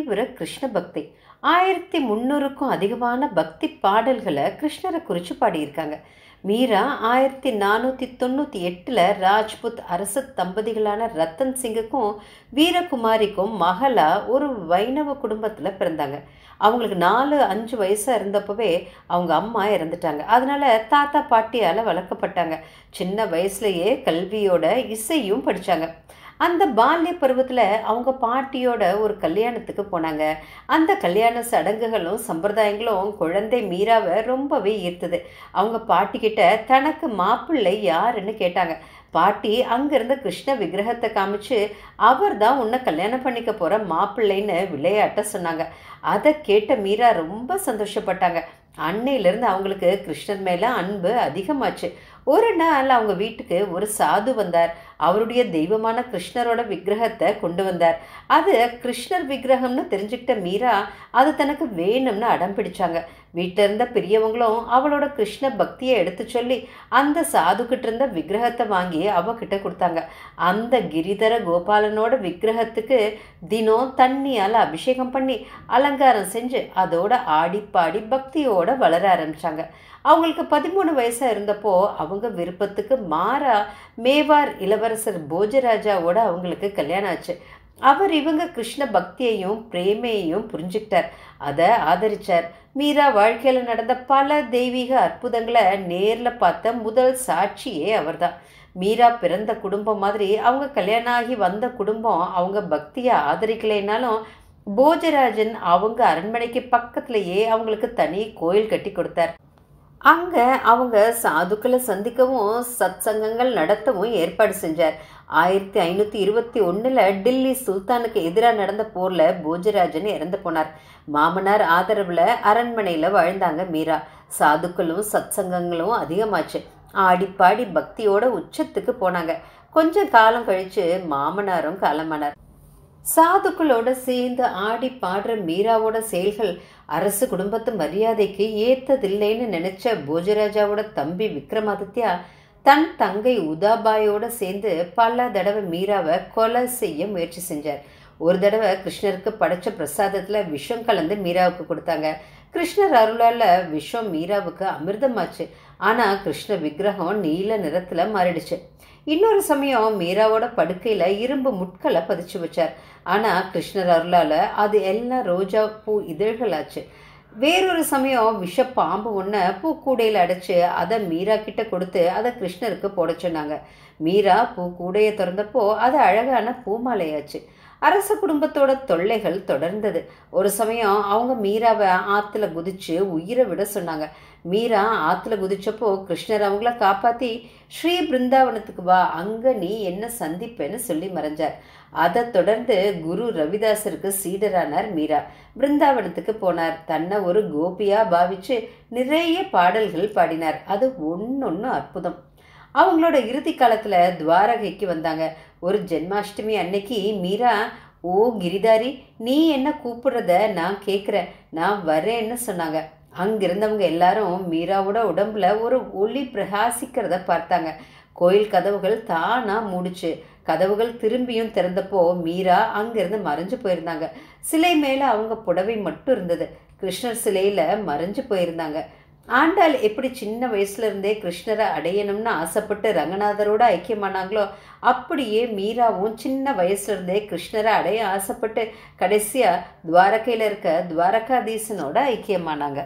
தீவிர கிருஷ்ண பக்தி. 1300க்கும் அதிகமான பக்தி பாடல்களை கிருஷ்ணரை குறித்து பாடியிருக்காங்க. மீரா 1498 ராஜ்புத் அரச தம்பதிகளான ரத்தன் சிங்குக்கும் வீரகுமாரிக்கும் மகளா ஒரு வைணவ குடும்பத்தில் பிறந்தாங்க. அவங்களுக்கு 4-5 வயசாக இருந்தப்பவே அவங்க அம்மா இறந்துட்டாங்க. அதனால தாத்தா பாட்டியால் வளர்க்கப்பட்டாங்க. சின்ன வயசுலேயே கல்வியோட இசையும் படித்தாங்க. அந்த பால்ய பருவத்தில் அவங்க பாட்டியோட ஒரு கல்யாணத்துக்கு போனாங்க. அந்த கல்யாண சடங்குகளும் சம்பிரதாயங்களும் குழந்தை மீராவை ரொம்பவே ஈர்த்தது. அவங்க பாட்டிக்கிட்ட தனக்கு மாப்பிள்ளை யாருன்னு கேட்டாங்க. பாட்டி அங்கிருந்த கிருஷ்ண விக்கிரகத்தை காமிச்சு அவர் தான் உன்னை கல்யாணம் பண்ணிக்க போகிற மாப்பிள்ளைன்னு விளையாட்ட சொன்னாங்க. அதை கேட்ட மீரா ரொம்ப சந்தோஷப்பட்டாங்க. அன்னையிலேருந்து அவங்களுக்கு கிருஷ்ணர் மேலே அன்பு அதிகமாச்சு. ஒரு நாள் அவங்க வீட்டுக்கு ஒரு சாது வந்தார். அவருடைய தெய்வமான கிருஷ்ணரோட விக்கிரகத்தை கொண்டு வந்தார். அது கிருஷ்ணர் விக்கிரகம்னு தெரிஞ்சுக்கிட்ட மீரா அது தனக்கு வேணும்னு அடம் பிடிச்சாங்க. வீட்டில் இருந்த பெரியவங்களும் அவளோட கிருஷ்ண பக்தியை எடுத்து சொல்லி அந்த சாதுக்கிட்ட இருந்த விக்கிரகத்தை வாங்கி அவகிட்ட கொடுத்தாங்க. அந்த கிரிதர கோபாலனோட விக்கிரகத்துக்கு தினம் தண்ணியால் அபிஷேகம் பண்ணி அலங்காரம் செஞ்சு அதோட ஆடிப்பாடி பக்தியோட வளர ஆரம்பித்தாங்க. அவங்களுக்கு 13 வயசாக இருந்தப்போ அவங்க விருப்பத்துக்கு மாறா மேவார் இளவரசர் போஜராஜாவோட அவங்களுக்கு கல்யாணம் ஆச்சு. அவர் இவங்க கிருஷ்ண பக்தியையும் பிரேமையையும் புரிஞ்சுக்கிட்டார். அதை ஆதரிச்சார். மீரா வாழ்க்கையில் நடந்த பல தெய்வீக அற்புதங்களை நேரில் பார்த்த முதல் சாட்சியே அவர்தான். மீரா பிறந்த குடும்பம் மாதிரி அவங்க கல்யாணம் ஆகி வந்த குடும்பம் அவங்க பக்தியை ஆதரிக்கலைனாலும் போஜராஜன் அவங்க அரண்மனைக்கு பக்கத்துலேயே அவங்களுக்கு தனி கோயில் கட்டி கொடுத்தார். அங்கே அவங்க சாதுக்களை சந்திக்கவும் சத்சங்கங்கள் நடத்தவும் ஏற்பாடு செஞ்சார். 1521 டில்லி சுல்தானுக்கு எதிராக நடந்த போரில் போஜராஜன் இறந்து போனார். மாமனார் ஆதரவில் அரண்மனையில் வாழ்ந்தாங்க மீரா. சாதுக்களும் சத்சங்கங்களும் அதிகமாச்சு. ஆடிப்பாடி பக்தியோட உச்சத்துக்கு போனாங்க. கொஞ்சம் காலம் கழித்து மாமனாரும் காலமானார். சாதுக்களோட சேர்ந்து ஆடி பாடுற மீராவோட செயல்கள் அரசு குடும்பத்து மரியாதைக்கு ஏற்றதில்லைன்னு நினைச்ச போஜராஜாவோட தம்பி விக்ரமாதித்யா தன் தங்கை உதாபாயோட சேர்ந்து பல தடவை மீராவை கொலை செய்ய முயற்சி செஞ்சார். ஒரு தடவை கிருஷ்ணருக்கு படைச்ச பிரசாதத்தில் விஷம் கலந்து மீராவுக்கு கொடுத்தாங்க. கிருஷ்ணர் அருளால் விஷம் மீராவுக்கு அமிர்தமாச்சு. ஆனால் கிருஷ்ண விக்கிரகம் நீல நிறத்தில் மாறிடுச்சு. இன்னொரு சமயம் மீராவோட படுக்கையில் இரும்பு முட்களை பதிச்சு வச்சார். ஆனால் கிருஷ்ணர் அருளால் அது எல்லாம் ரோஜா பூ இதழ்களாச்சு. வேறொரு சமயம் விஷ பாம்பு ஒன்று பூக்கூடையில் அடைச்சி அதை மீரா கிட்ட கொடுத்து அதை கிருஷ்ணருக்கு போட சொன்னாங்க. மீரா பூக்கூடையை திறந்தப்போ அது அழகான பூமாலையாச்சு. அரச குடும்பத்தோட தொல்லைகள் தொடர்ந்தது. ஒரு சமயம் அவங்க மீராவை ஆற்றுல குதிச்சு உயிரை விட சொன்னாங்க. மீரா ஆற்றுல குதிச்சப்போ கிருஷ்ணர் அவங்கள காப்பாற்றி ஸ்ரீ பிருந்தாவனத்துக்கு வா, அங்கே நீ என்ன சந்திப்பேன்னு சொல்லி மறைஞ்சார். அதை தொடர்ந்து குரு ரவிதாசருக்கு சீடரானார் மீரா. பிருந்தாவனத்துக்கு போனார். தன்னை ஒரு கோபியா பாவிச்சு நிறைய பாடல்கள் பாடினார். அது ஒன்னொன்னு அற்புதம். அவங்களோட இறுதி காலத்தில் துவாரகைக்கு வந்தாங்க. ஒரு ஜென்மாஷ்டமி அன்னைக்கு மீரா, ஓ கிரிதாரி, நீ என்ன கூப்பிடுறத நான் கேட்குறேன், நான் வரேன்னு சொன்னாங்க. அங்கிருந்தவங்க எல்லாரும் மீராவோட உடம்புல ஒரு ஒளி பிரகாசிக்கிறத பார்த்தாங்க. கோயில் கதவுகள் தானா மூடிச்சு. கதவுகள் திரும்பியும் திறந்தப்போ மீரா அங்கிருந்து மறைஞ்சு போயிருந்தாங்க. சிலை மேலே அவங்க புடவை மட்டும் இருந்தது. கிருஷ்ணர் சிலையில் மறைஞ்சு போயிருந்தாங்க. ஆண்டாள் எப்படி சின்ன வயசுல இருந்தே கிருஷ்ணரை அடையணும்னு ஆசைப்பட்டு ரங்கநாதரோட ஐக்கியமானாங்களோ அப்படியே மீராவும் சின்ன வயசுல இருந்தே கிருஷ்ணரை அடைய ஆசைப்பட்டு கடைசியா துவாரகையில் இருக்க துவாரகாதீசனோட ஐக்கியமானாங்க.